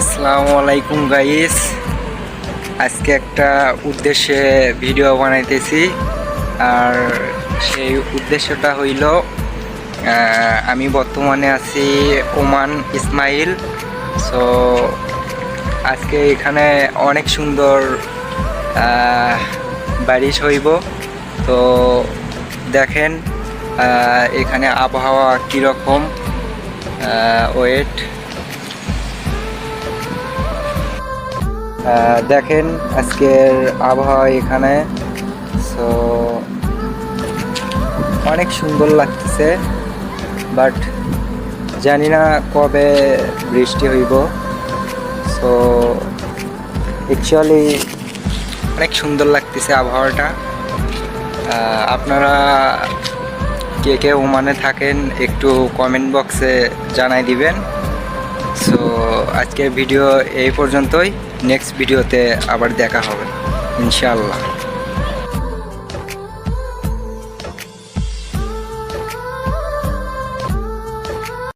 আসসালামু আলাইকুম গাইস। আজকে একটা উদ্দেশ্যে ভিডিও বানাইতেছি, আর সেই উদ্দেশ্যটা হইল আমি বর্তমানে আছি ওমান ইসমাইল। সো আজকে এখানে অনেক সুন্দর বারিশ হইব। তো দেখেন এখানে আবহাওয়া কীরকম। ওয়েট দেখেন আজকের আবহাওয়া এখানে। সো অনেক সুন্দর লাগতেছে, বাট জানি না কবে বৃষ্টি হইব। সো অ্যাকচুয়ালি অনেক সুন্দর লাগতেছে আবহাওয়াটা। আপনারা কে কে ওমানে থাকেন একটু কমেন্ট বক্সে জানাই দিবেন। সো আজকের ভিডিও এই পর্যন্তই। নেক্সট ভিডিওতে আবার দেখা হবে ইনশাআল্লাহ।